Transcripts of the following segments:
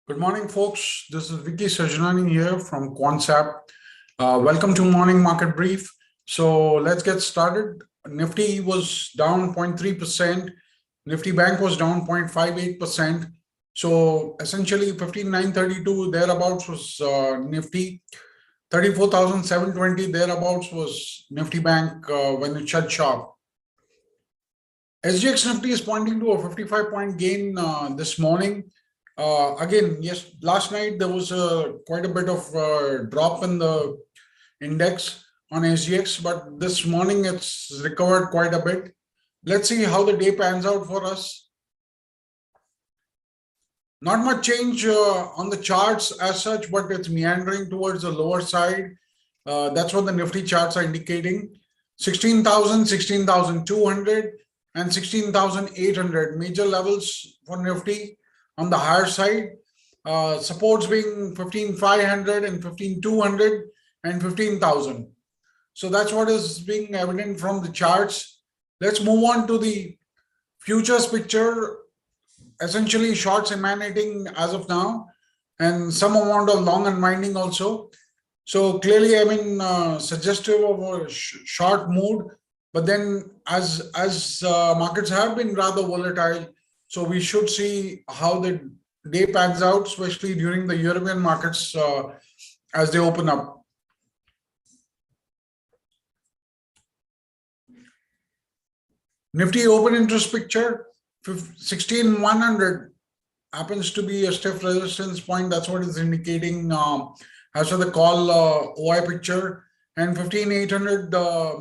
Good morning, folks. This is Vicky Sajnani here from Quantsapp. Welcome to Morning Market Brief. So let's get started. Nifty was down 0.3%. Nifty Bank was down 0.58%. So essentially 15,932 thereabouts was Nifty. 34,720 thereabouts was Nifty Bank when it shut sharp. SGX Nifty is pointing to a 55-point gain this morning. Again, yes, last night there was quite a bit of drop in the index on SGX, but this morning it's recovered quite a bit. Let's see how the day pans out for us. Not much change on the charts as such, but it's meandering towards the lower side. That's what the Nifty charts are indicating. 16,000, 16,200 and 16,800 major levels for Nifty. On the higher side, supports being 15,500 and 15,200 and 15,000. So that's what is being evident from the charts. Let's move on to the futures picture. Essentially shorts emanating as of now and some amount of long unwinding also. So clearly, I mean, suggestive of a short mood, but then as markets have been rather volatile, so we should see how the day pans out, especially during the European markets as they open up. Nifty open interest picture, 16,100 happens to be a stiff resistance point. That's what it's indicating as for the call OI picture, and 15,800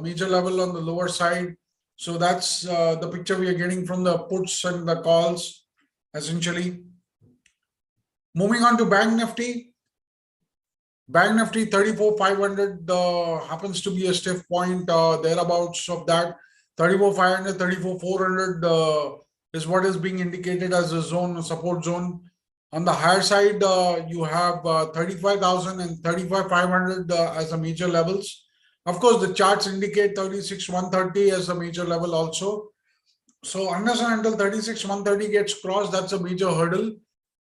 major level on the lower side. So that's the picture we are getting from the puts and the calls, essentially. Moving on to Bank Nifty. Bank Nifty 34,500 happens to be a stiff point thereabouts of that. 34,500, 34,400 is what is being indicated as a zone, a support zone. On the higher side, you have 35,000 and 35,500 as the major levels. Of course, the charts indicate 36,130 as a major level also. So unless and until 36,130 gets crossed, that's a major hurdle.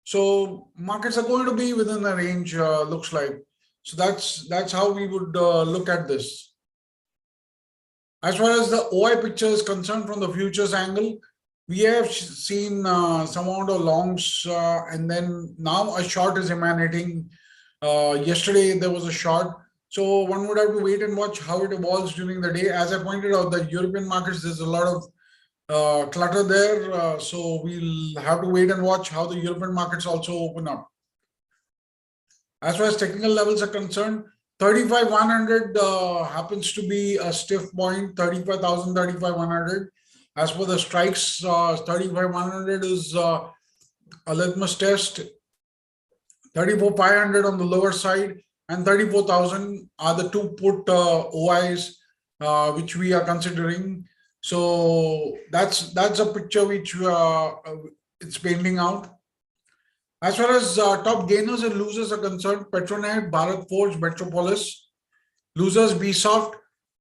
So markets are going to be within the range, looks like. So that's how we would look at this. As far as the OI picture is concerned from the futures angle, we have seen some amount of longs and then now a short is emanating. Yesterday there was a short. So one would have to wait and watch how it evolves during the day. As I pointed out, the European markets, there's a lot of clutter there. So we'll have to wait and watch how the European markets also open up. As far as technical levels are concerned, 35,100 happens to be a stiff point, 35,000, 35,100. As for the strikes, 35,100 is a litmus test. 34,500 on the lower side. And 34,000 are the two put OIs which we are considering. So that's a picture which it's painting out. As far as top gainers and losers are concerned, Petronet, Bharat Forge, Metropolis. Losers, BSoft,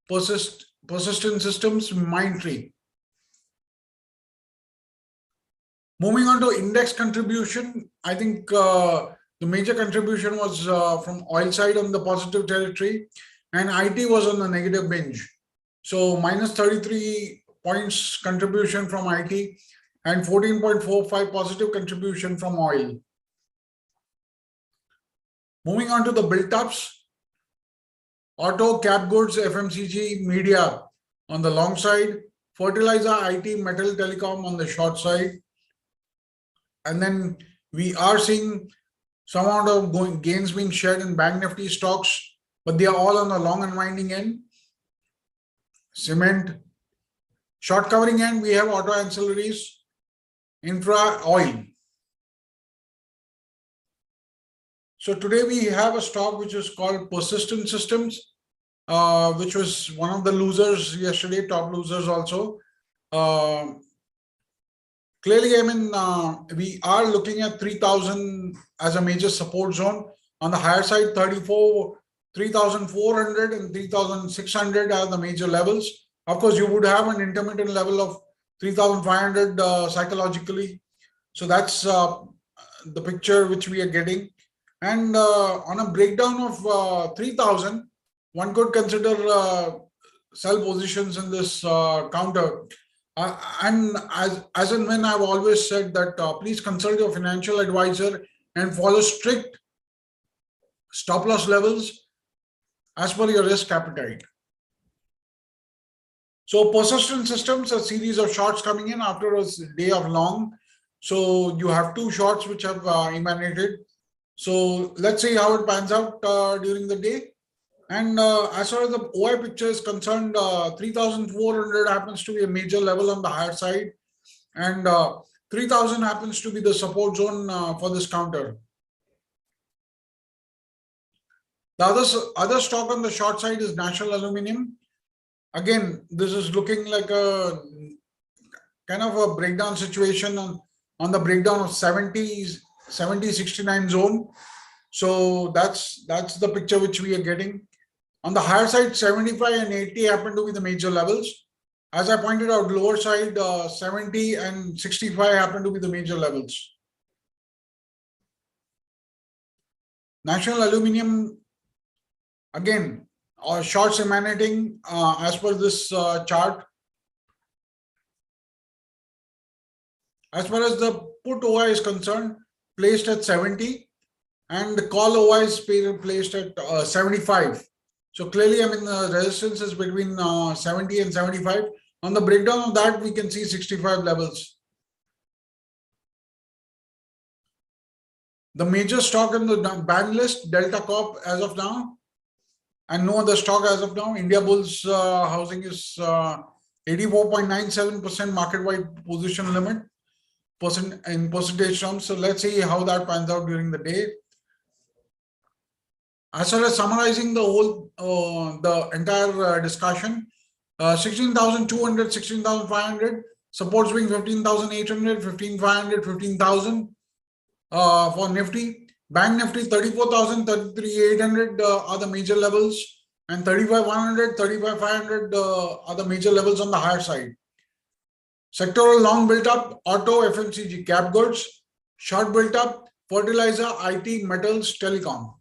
Persistent Systems, Mindtree. Moving on to index contribution, I think the major contribution was from oil side on the positive territory, and IT was on the negative binge. So minus 33 points contribution from IT and 14.45 positive contribution from oil. Moving on to the built-ups, auto, cap goods, FMCG, media on the long side, fertilizer, IT, metal, telecom on the short side. And then we are seeing some amount of gains being shared in Bank Nifty stocks, but they are all on the long unwinding end. Cement. Short covering end, we have auto ancillaries, infra, oil. So today we have a stock which is called Persistent Systems, which was one of the losers yesterday, top losers also. Clearly, I mean, we are looking at 3,000 as a major support zone. On the higher side, 3,400 and 3,600 are the major levels. Of course, you would have an intermittent level of 3,500 psychologically. So that's the picture which we are getting. And on a breakdown of 3000, one could consider sell positions in this counter. And as and when I've always said that please consult your financial advisor and follow strict stop loss levels as per your risk appetite. So persistent systems, a series of shorts coming in after a day of long. So you have two shorts which have emanated. So let's see how it pans out during the day. And as far as the OI picture is concerned, 3,400 happens to be a major level on the higher side, and 3,000 happens to be the support zone for this counter. The other stock on the short side is National Aluminium. Again, this is looking like a kind of a breakdown situation on the breakdown of 70-69 zone. So that's the picture which we are getting. On the higher side, 75 and 80 happen to be the major levels. As I pointed out, lower side, 70 and 65 happen to be the major levels. National Aluminium, again, shorts emanating as per this chart. As far as the put OI is concerned, placed at 70, and the call OI is placed at 75. So clearly, I mean, the resistance is between 70 and 75. On the breakdown of that, we can see 65 levels. The major stock in the ban list, Delta Corp as of now, and no other stock as of now. India Bulls housing is 84.97% market-wide position limit in percentage terms. So let's see how that pans out during the day. As far as summarizing the whole, the entire discussion, 16,200, 16,500, supports being 15,800, 15,500, 15,000 for Nifty. Bank Nifty, 34,000, 33,800 are the major levels, and 35,100, 35,500 are the major levels on the higher side. Sectoral long built up, auto, FMCG, cap goods. Short built up, fertilizer, IT, metals, telecom.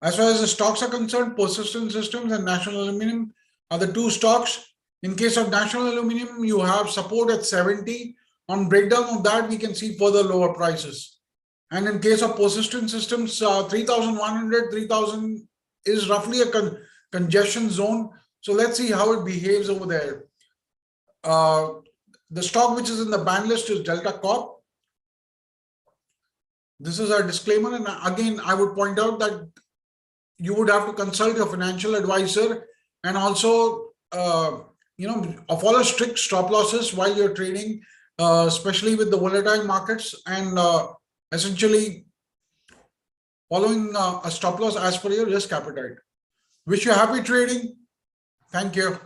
As far as the stocks are concerned, Persistent Systems and National Aluminium are the two stocks. In case of National Aluminium, you have support at 70. On breakdown of that, we can see further lower prices. And in case of Persistent Systems, 3,100, 3,000 is roughly a congestion zone. So let's see how it behaves over there. The stock which is in the ban list is Delta Corp. This is our disclaimer. And again, I would point out that you would have to consult your financial advisor and also, follow strict stop losses while you're trading, especially with the volatile markets, and essentially following a stop loss as per your risk appetite. Wish you happy trading. Thank you.